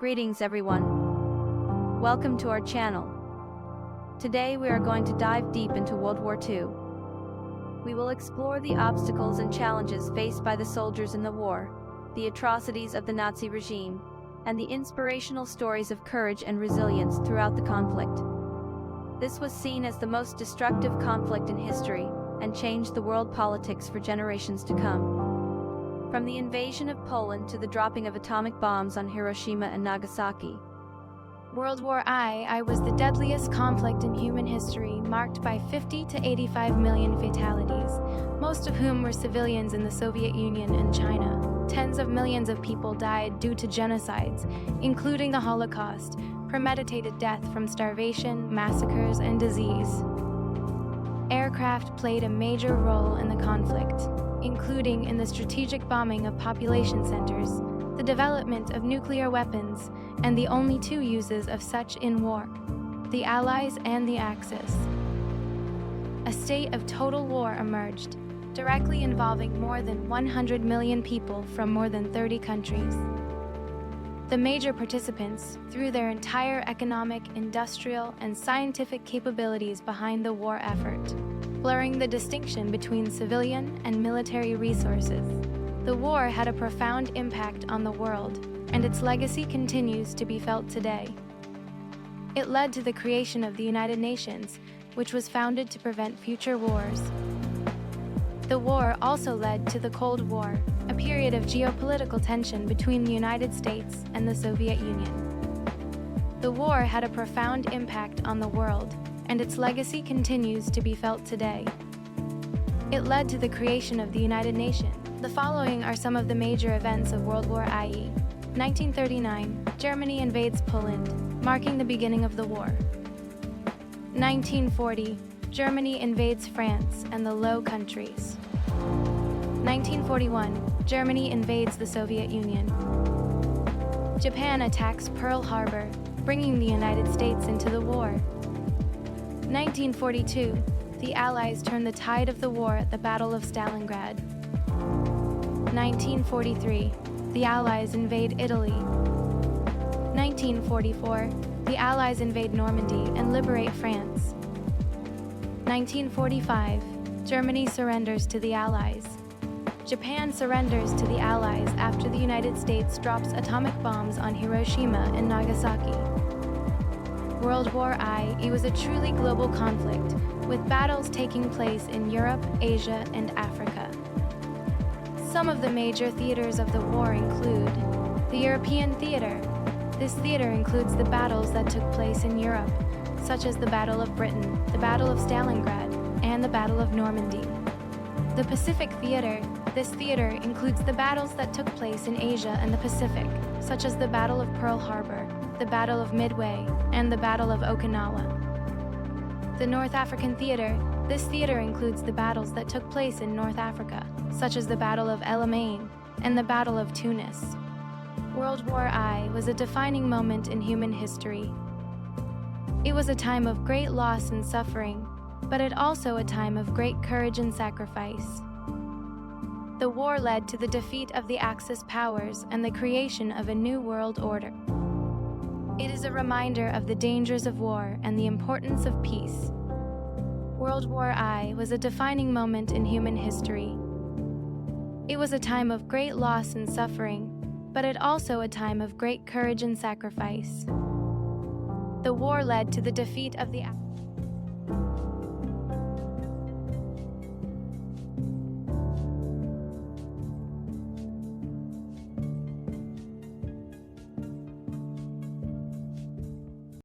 Greetings everyone. Welcome to our channel. Today we are going to dive deep into World War II. We will explore the obstacles and challenges faced by the soldiers in the war, the atrocities of the Nazi regime, and the inspirational stories of courage and resilience throughout the conflict. This was seen as the most destructive conflict in history and changed the world politics for generations to come. From the invasion of Poland to the dropping of atomic bombs on Hiroshima and Nagasaki. World War I was the deadliest conflict in human history, marked by 50 to 85 million fatalities, most of whom were civilians in the Soviet Union and China. Tens of millions of people died due to genocides, including the Holocaust, premeditated death from starvation, massacres, and disease. Aircraft played a major role in the conflict, including in the strategic bombing of population centers, the development of nuclear weapons, and the only two uses of such in war, the Allies and the Axis. A state of total war emerged, directly involving more than 100 million people from more than 30 countries. The major participants threw their entire economic, industrial, and scientific capabilities behind the war effort, blurring the distinction between civilian and military resources. The war had a profound impact on the world, and its legacy continues to be felt today. It led to the creation of the United Nations, which was founded to prevent future wars. The war also led to the Cold War, a period of geopolitical tension between the United States and the Soviet Union. The war had a profound impact on the world, and its legacy continues to be felt today. It led to the creation of the United Nations. The following are some of the major events of World War I. 1939, Germany invades Poland, marking the beginning of the war. 1940, Germany invades France and the Low Countries. 1941, Germany invades the Soviet Union. Japan attacks Pearl Harbor, bringing the United States into the war. 1942, the Allies turn the tide of the war at the Battle of Stalingrad. 1943, the Allies invade Italy. 1944, the Allies invade Normandy and liberate France. 1945, Germany surrenders to the Allies. Japan surrenders to the Allies after the United States drops atomic bombs on Hiroshima and Nagasaki. World War I was a truly global conflict, with battles taking place in Europe, Asia, and Africa. Some of the major theaters of the war include the European theater. This theater includes the battles that took place in Europe, such as the Battle of Britain, the Battle of Stalingrad, and the Battle of Normandy. The Pacific theater. This theater includes the battles that took place in Asia and the Pacific, such as the Battle of Pearl Harbor, the Battle of Midway, and the Battle of Okinawa. The North African theater. This theater includes the battles that took place in North Africa, such as the Battle of El Alamein and the Battle of Tunis. World War I was a defining moment in human history. It was a time of great loss and suffering, but it also a time of great courage and sacrifice. The war led to the defeat of the Axis powers and the creation of a new world order. It is a reminder of the dangers of war and the importance of peace. World War I was a defining moment in human history. It was a time of great loss and suffering, but it also a time of great courage and sacrifice. The war led to the defeat of the